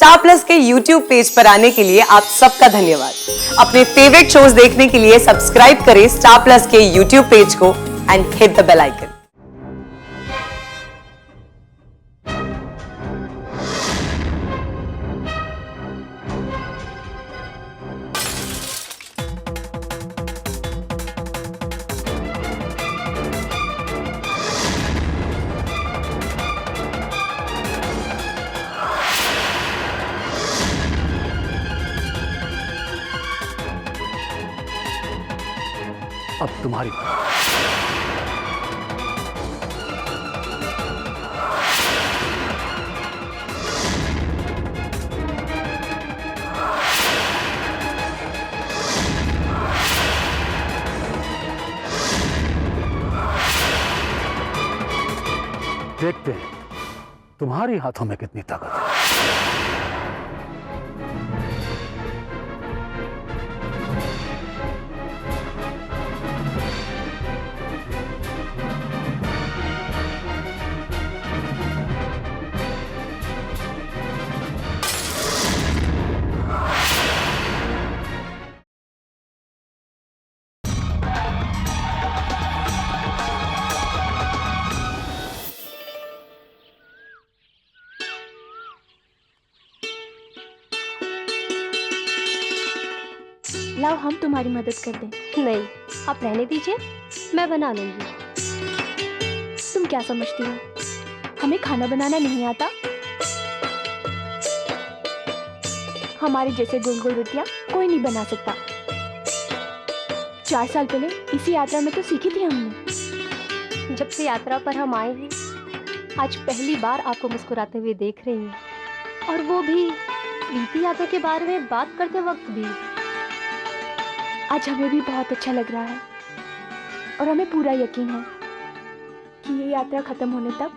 Star Plus के YouTube page पर आने के लिए आप सबका धन्यवाद। अपने फेवरेट शोज देखने के लिए सब्सक्राइब करें स्टार प्लस के यूट्यूब पेज को and hit the bell icon. अब तुम्हारी देखते हैं तुम्हारी हाथों में कितनी ताकत है। लाओ हम तुम्हारी मदद कर दें। नहीं, आप रहने दीजिए, मैं बना लूंगी। तुम क्या समझती हो, हमें खाना बनाना नहीं आता? हमारे जैसे गोल गोल रोटियां कोई नहीं बना सकता। 4 साल पहले इसी यात्रा में तो सीखी थी हमने। जब से यात्रा पर हम आए हैं, आज पहली बार आपको मुस्कुराते हुए देख रही हूँ, और वो भी बीती यात्रा के बारे में बात करते वक्त भी। आज हमें भी बहुत अच्छा लग रहा है और हमें पूरा यकीन है कि ये यात्रा खत्म होने तक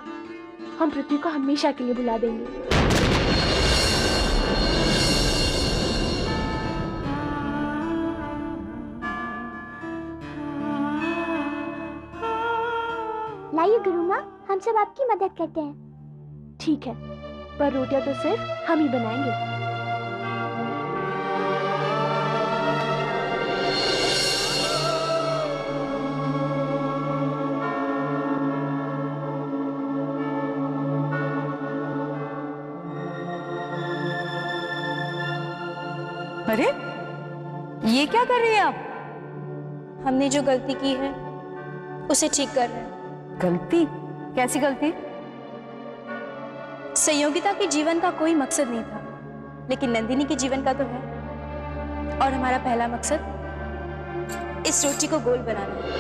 हम पृथ्वी को हमेशा के लिए भुला देंगे। लाइए गुरु माँ, हम सब आपकी मदद करते हैं। ठीक है, पर रोटियां तो सिर्फ हम ही बनाएंगे। अरे ये क्या कर रही हैं आप? हमने जो गलती की है उसे ठीक कर रहे हैं। गलती? कैसी गलती? संयोगिता के जीवन का कोई मकसद नहीं था, लेकिन नंदिनी के जीवन का तो है। और हमारा पहला मकसद इस रोटी को गोल बनाना है।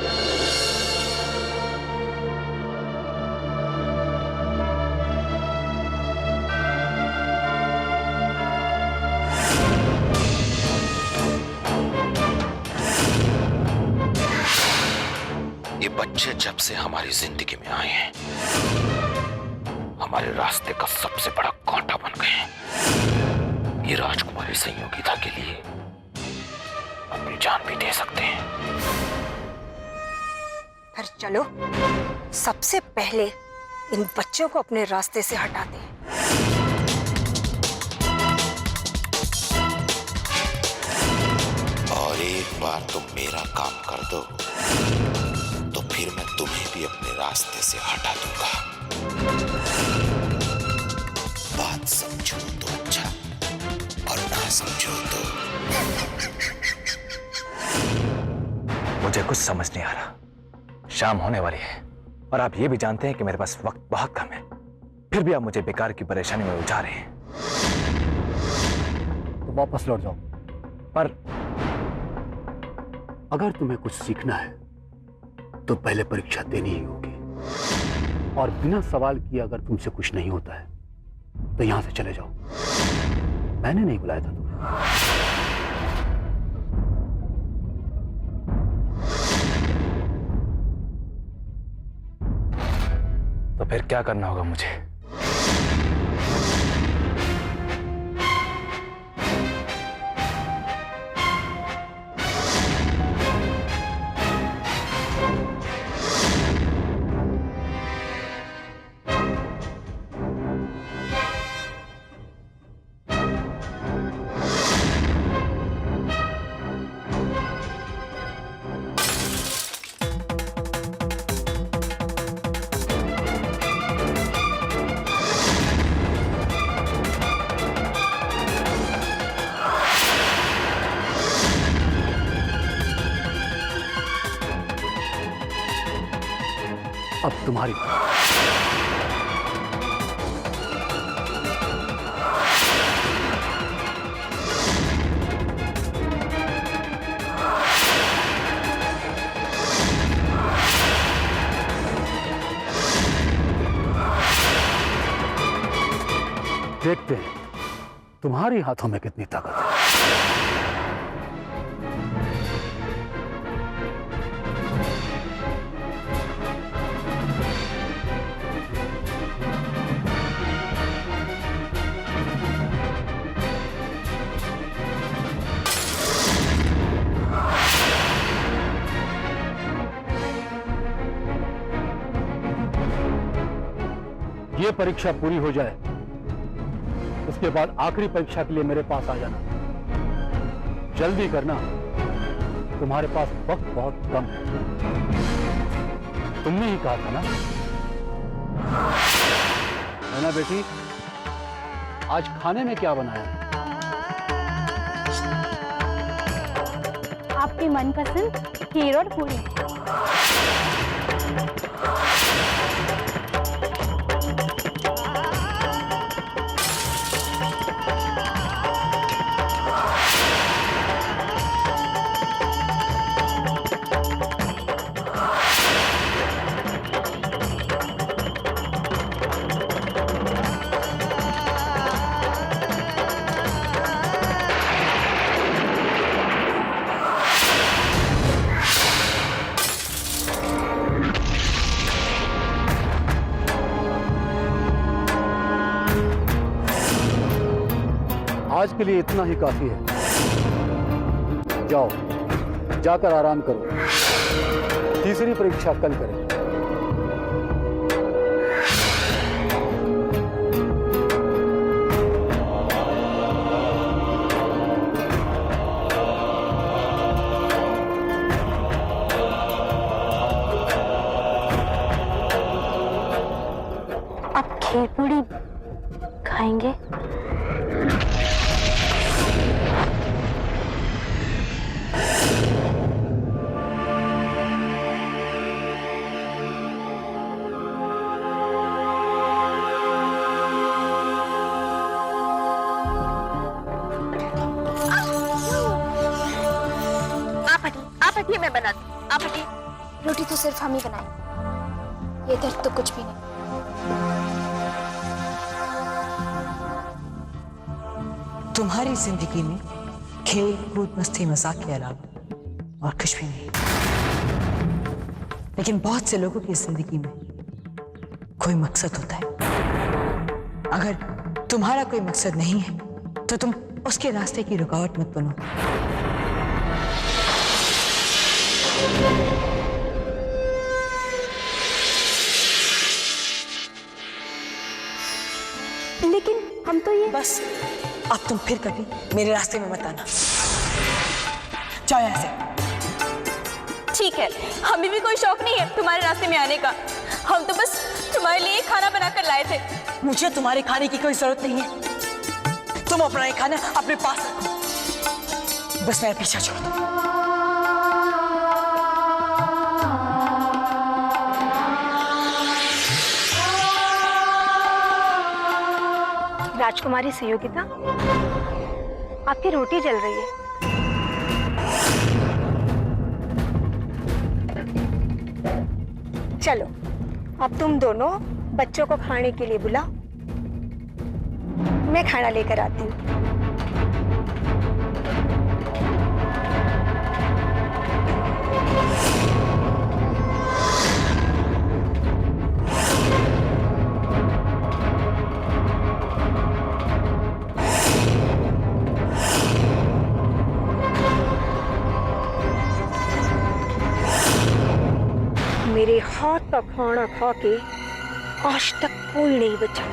ये बच्चे जब से हमारी जिंदगी में आए हैं, हमारे रास्ते का सबसे बड़ा कांटा बन गए हैं। ये राजकुमारी संयोगिता के लिए अपनी जान भी दे सकते हैं। पर चलो, सबसे पहले इन बच्चों को अपने रास्ते से हटाते हैं। और एक बार तुम मेरा काम कर दो तो फिर मैं तुम्हें भी अपने रास्ते से हटा दूंगा। बात समझो तो अच्छा, और ना समझो तो। मुझे कुछ समझ नहीं आ रहा। शाम होने वाली है और आप ये भी जानते हैं कि मेरे पास वक्त बहुत कम है, फिर भी आप मुझे बेकार की परेशानी में उलझा रहे हैं। तो वापस लौट जाओ। पर अगर तुम्हें कुछ सीखना है तो पहले परीक्षा देनी ही होगी, और बिना सवाल किए अगर तुमसे कुछ नहीं होता है तो यहां से चले जाओ। मैंने नहीं बुलाया था तुम्हें। तो फिर क्या करना होगा मुझे? अब तुम्हारी देखते हैं तुम्हारी हाथों में कितनी ताकत है। ये परीक्षा पूरी हो जाए, उसके बाद आखिरी परीक्षा के लिए मेरे पास आ जाना। जल्दी करना, तुम्हारे पास वक्त बहुत कम है। तुमने ही कहा था ना, है ना बेटी? आज खाने में क्या बनाया? आपकी मनपसंद खीर और पूरी। आज के लिए इतना ही काफी है। जाओ, जाकर आराम करो। तीसरी परीक्षा कल करें। आप खीर पूरी खाएंगे? हटिए, मैं बनाती हूँ। आप हटिए। रोटी तो सिर्फ हम ही बनाएंगे, ये दर्द तो कुछ भी नहीं। तुम्हारी जिंदगी में खेल कूद मस्ती मजाक के अलावा और कुछ भी नहीं। लेकिन बहुत से लोगों की जिंदगी में कोई मकसद होता है। अगर तुम्हारा कोई मकसद नहीं है तो तुम उसके रास्ते की रुकावट मत बनो। लेकिन हम तो ये बस अब तुम फिर कभी मेरे रास्ते में मत आना। जाओ यहाँ से। ठीक है, हमें भी कोई शौक नहीं है तुम्हारे रास्ते में आने का। हम तो बस तुम्हारे लिए खाना बनाकर लाए थे। मुझे तुम्हारे खाने की कोई जरूरत नहीं है। तुम अपना ये खाना अपने पास रखो, बस मेरा पीछा छोड़ दो। राजकुमारी सुयोगिता, आपकी रोटी जल रही है। चलो, अब तुम दोनों बच्चों को खाने के लिए बुलाओ, मैं खाना लेकर आती हूँ। मेरे हाथ का खाना खा के आज तक कोई नहीं बचा।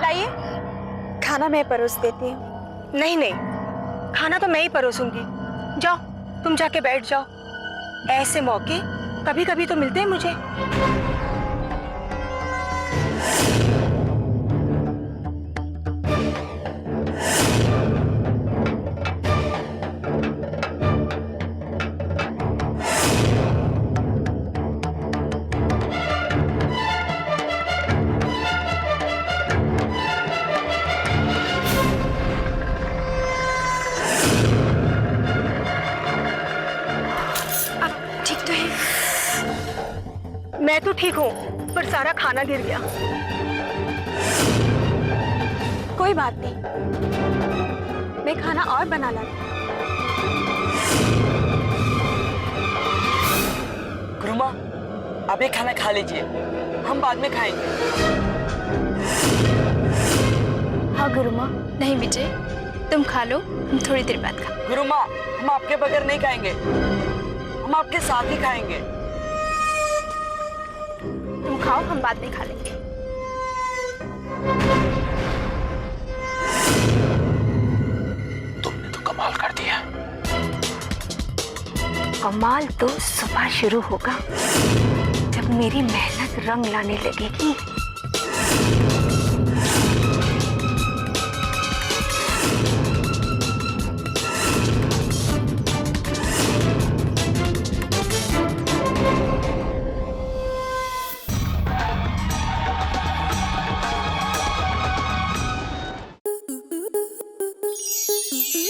लाइए, खाना मैं परोस देती हूँ। नहीं नहीं, खाना तो मैं ही परोसूंगी। जाओ, तुम जाके बैठ जाओ। ऐसे मौके कभी कभी तो मिलते हैं मुझे। हूँ, पर सारा खाना गिर गया। कोई बात नहीं, मैं खाना और बना लाती हूँ। गुरुमा, आप ये खाना खा लीजिए, हम बाद में खाएंगे। हाँ गुरुमा। नहीं विजय, तुम खा लो, हम थोड़ी देर बाद खा। गुरुमा, हम आपके बगैर नहीं खाएंगे, हम आपके साथ ही खाएंगे। तुम खाओ, हम बाद में खा लेंगे। तुमने तो कमाल कर दिया। कमाल तो सुबह शुरू होगा, जब मेरी मेहनत रंग लाने लगेगी।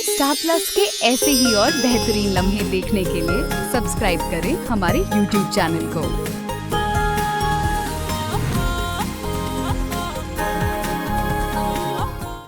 स्टार प्लस के ऐसे ही और बेहतरीन लम्हे देखने के लिए सब्सक्राइब करें हमारे YouTube चैनल को।